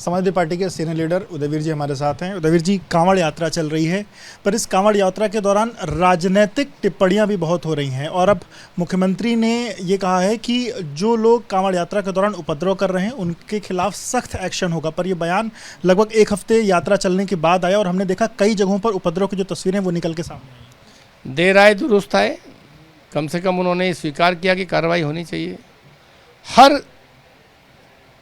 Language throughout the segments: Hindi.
समाजवादी पार्टी के सीनियर लीडर उदयवीर जी हमारे साथ हैं। उदयवीर जी, कांवड़ यात्रा चल रही है, पर इस कांवड़ यात्रा के दौरान राजनीतिक टिप्पणियां भी बहुत हो रही हैं और अब मुख्यमंत्री ने ये कहा है कि जो लोग कांवड़ यात्रा के दौरान उपद्रव कर रहे हैं उनके खिलाफ सख्त एक्शन होगा। पर यह बयान लगभग एक हफ्ते यात्रा चलने के बाद आया और हमने देखा कई जगहों पर उपद्रव की जो तस्वीरें वो निकल के सामने आई। देर आए दुरुस्त आए, कम से कम उन्होंने स्वीकार किया कि कार्रवाई होनी चाहिए। हर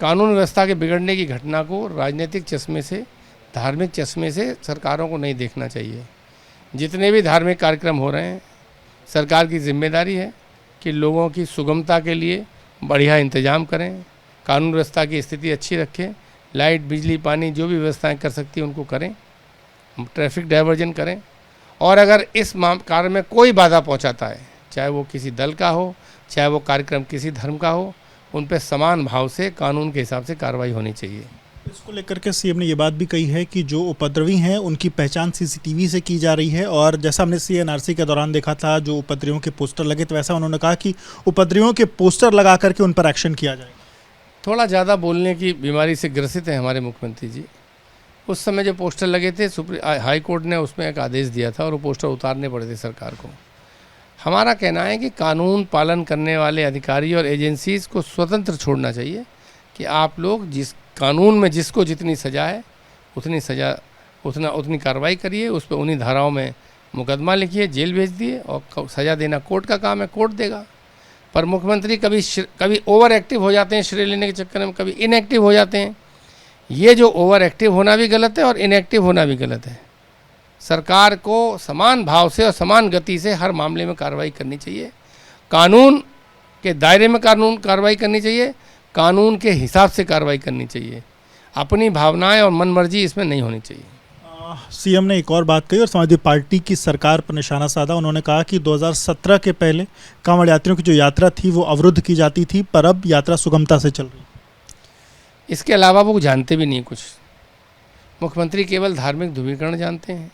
कानून व्यवस्था के बिगड़ने की घटना को राजनीतिक चश्मे से, धार्मिक चश्मे से सरकारों को नहीं देखना चाहिए। जितने भी धार्मिक कार्यक्रम हो रहे हैं, सरकार की जिम्मेदारी है कि लोगों की सुगमता के लिए बढ़िया इंतजाम करें, कानून व्यवस्था की स्थिति अच्छी रखें, लाइट, बिजली, पानी जो भी व्यवस्थाएं कर सकती हैं उनको करें, ट्रैफिक डाइवर्जन करें। और अगर इस कार्य में कोई बाधा पहुंचाता है, चाहे वो किसी दल का हो, चाहे वो कार्यक्रम किसी धर्म का हो, उन पर समान भाव से कानून के हिसाब से कार्रवाई होनी चाहिए। इसको लेकर के सीएम ने ये बात भी कही है कि जो उपद्रवी हैं उनकी पहचान सीसीटीवी से की जा रही है और जैसा हमने सीएनआरसी के दौरान देखा था जो उपद्रवियों के पोस्टर लगे, तो वैसा उन्होंने कहा कि उपद्रवियों के पोस्टर लगा करके उन पर एक्शन किया जाएगा। थोड़ा ज़्यादा बोलने की बीमारी से ग्रसित हैं हमारे मुख्यमंत्री जी। उस समय जो पोस्टर लगे थे, हाई कोर्ट ने उसमें एक आदेश दिया था और वो पोस्टर उतारने पड़े थे सरकार को। हमारा कहना है कि कानून पालन करने वाले अधिकारी और एजेंसीज़ को स्वतंत्र छोड़ना चाहिए कि आप लोग जिस कानून में जिसको जितनी सज़ा है उतनी कार्रवाई करिए, उस पर उन्हीं धाराओं में मुकदमा लिखिए, जेल भेज दिए और सज़ा देना कोर्ट का काम है, कोर्ट देगा। पर मुख्यमंत्री कभी ओवर एक्टिव हो जाते हैं श्रेय लेने के चक्कर में, कभी इनएक्टिव हो जाते हैं। ये जो ओवर एक्टिव होना भी गलत है और इनएक्टिव होना भी गलत है। सरकार को समान भाव से और समान गति से हर मामले में कार्रवाई करनी चाहिए, कानून के दायरे में कार्रवाई करनी चाहिए, कानून के हिसाब से कार्रवाई करनी चाहिए। अपनी भावनाएं और मनमर्जी इसमें नहीं होनी चाहिए। सीएम ने एक और बात कही और समाजवादी पार्टी की सरकार पर निशाना साधा। उन्होंने कहा कि 2017 के पहले कांवड़ यात्रियों की जो यात्रा थी वो अवरुद्ध की जाती थी, पर अब यात्रा सुगमता से चल रही है। इसके अलावा वो जानते भी नहीं कुछ। मुख्यमंत्री केवल धार्मिक ध्रुवीकरण जानते हैं।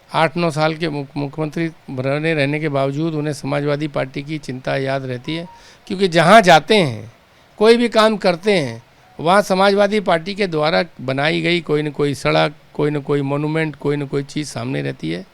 8-9 साल के मुख्यमंत्री बने रहने के बावजूद उन्हें समाजवादी पार्टी की चिंता याद रहती है, क्योंकि जहाँ जाते हैं, कोई भी काम करते हैं, वहाँ समाजवादी पार्टी के द्वारा बनाई गई कोई न कोई सड़क, कोई न कोई मोनूमेंट, कोई न कोई चीज़ सामने रहती है।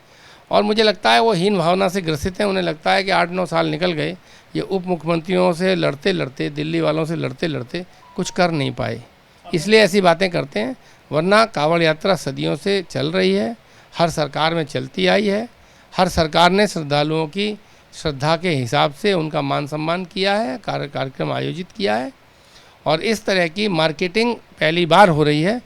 और मुझे लगता है वो हीन भावना से ग्रसित हैं। उन्हें लगता है कि 8-9 साल निकल गए, ये उप मुख्यमंत्रियों से लड़ते लड़ते, दिल्ली वालों से लड़ते लड़ते कुछ कर नहीं पाए, इसलिए ऐसी बातें करते हैं। वरना कांवड़ यात्रा सदियों से चल रही है, हर सरकार में चलती आई है। हर सरकार ने श्रद्धालुओं की श्रद्धा के हिसाब से उनका मान सम्मान किया है, कार्यक्रम आयोजित किया है। और इस तरह की मार्केटिंग पहली बार हो रही है,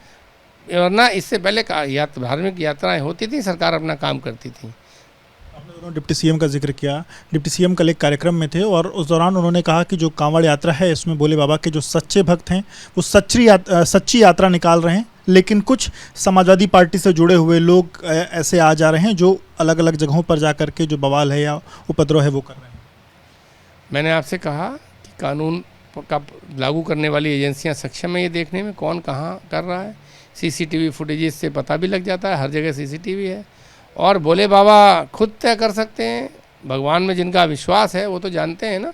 वरना इससे पहले धार्मिक यात्राएं होती थी, सरकार अपना काम करती थी। आपने दोनों डिप्टी सीएम का जिक्र किया। डिप्टी सीएम कल एक कार्यक्रम में थे और उस दौरान उन्होंने कहा कि जो कांवड़ यात्रा है इसमें भोले बाबा के जो सच्चे भक्त हैं वो सच्ची यात्रा निकाल रहे हैं, लेकिन कुछ समाजवादी पार्टी से जुड़े हुए लोग ऐसे आ जा रहे हैं जो अलग अलग जगहों पर जा कर के जो बवाल है या उपद्रव है वो कर रहे हैं। मैंने आपसे कहा कि कानून का लागू करने वाली एजेंसियां सक्षम है ये देखने में कौन कहाँ कर रहा है। सीसीटीवी फुटेजेस से पता भी लग जाता है, हर जगह सीसीटीवी है। और भोले बाबा खुद तय कर सकते हैं। भगवान में जिनका विश्वास है वो तो जानते हैं ना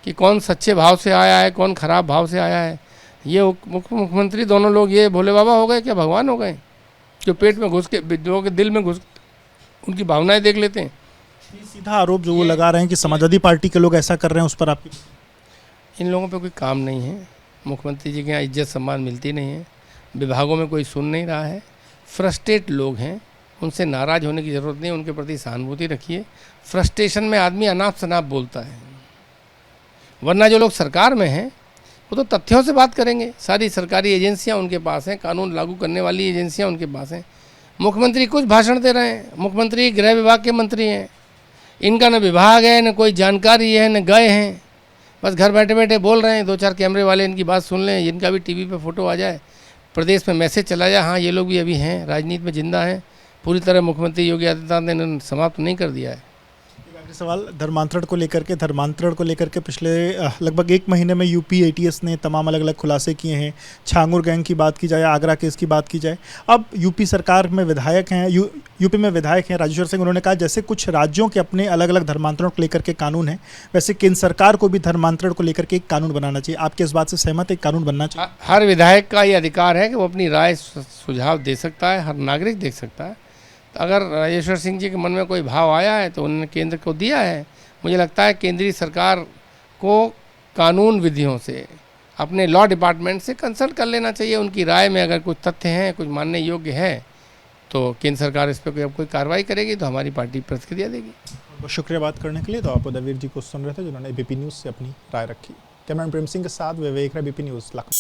कि कौन सच्चे भाव से आया है, कौन खराब भाव से आया है। ये मुख्यमंत्री दोनों लोग ये भोले बाबा हो गए क्या भगवान हो गए, जो पेट में घुस के, लोगों के दिल में घुस उनकी भावनाएं देख लेते हैं। सीधा आरोप जो वो लगा रहे हैं कि समाजवादी पार्टी के लोग ऐसा कर रहे हैं, उस पर आपकी? इन लोगों पे कोई काम नहीं है। मुख्यमंत्री जी के यहाँ इज्जत सम्मान मिलती नहीं है, विभागों में कोई सुन नहीं रहा है। फ्रस्ट्रेट लोग हैं, उनसे नाराज़ होने की ज़रूरत नहीं, उनके प्रति सहानुभूति रखिए। फ्रस्ट्रेशन में आदमी अनाप शनाप बोलता है, वरना जो लोग सरकार में हैं वो तो तथ्यों से बात करेंगे। सारी सरकारी एजेंसियां उनके पास हैं, कानून लागू करने वाली एजेंसियां उनके पास हैं। मुख्यमंत्री कुछ भाषण दे रहे हैं, मुख्यमंत्री गृह विभाग के मंत्री हैं, इनका न विभाग है, न कोई जानकारी है, न गए हैं, बस घर बैठे बैठे बोल रहे हैं। 2-4 कैमरे वाले इनकी बात सुन लें, इनका भी टीवी पे फोटो आ जाए, प्रदेश में मैसेज चला जाए, हाँ ये लोग भी अभी हैं, राजनीति में जिंदा हैं। पूरी तरह मुख्यमंत्री योगी आदित्यनाथ ने इन्होंने समाप्त नहीं कर दिया है। सवाल धर्मांतरण को लेकर के पिछले लगभग एक महीने में यूपी एटीएस ने तमाम अलग अलग खुलासे किए हैं। छांगुर गैंग की बात की जाए, आगरा केस की बात की जाए, अब यूपी सरकार में विधायक हैं, यूपी में विधायक हैं राजेश्वर सिंह, उन्होंने कहा जैसे कुछ राज्यों के अपने अलग अलग धर्मांतरण को लेकर के कानून है, वैसे केंद्र सरकार को भी धर्मांतरण को लेकर के एक कानून बनाना चाहिए। आपके इस बात से सहमत, एक कानून बनना चाहिए? हर विधायक का ये अधिकार है कि वो अपनी राय सुझाव दे सकता है, हर नागरिक दे सकता है। तो अगर राजेश्वर सिंह जी के मन में कोई भाव आया है तो उन्होंने केंद्र को दिया है। मुझे लगता है केंद्रीय सरकार को कानून विधियों से, अपने लॉ डिपार्टमेंट से कंसल्ट कर लेना चाहिए। उनकी राय में अगर कुछ तथ्य हैं, कुछ मानने योग्य है, तो केंद्र सरकार इस पर कोई कार्रवाई करेगी तो हमारी पार्टी प्रतिक्रिया देगी। बहुत शुक्रिया बात करने के लिए। तो आप उदयवीर जी को सुन रहे थे जिन्होंने एबीपी न्यूज़ से अपनी राय रखी। कैमरामैन प्रेम सिंह के साथ विवेक, एबीपी न्यूज़ लखनऊ।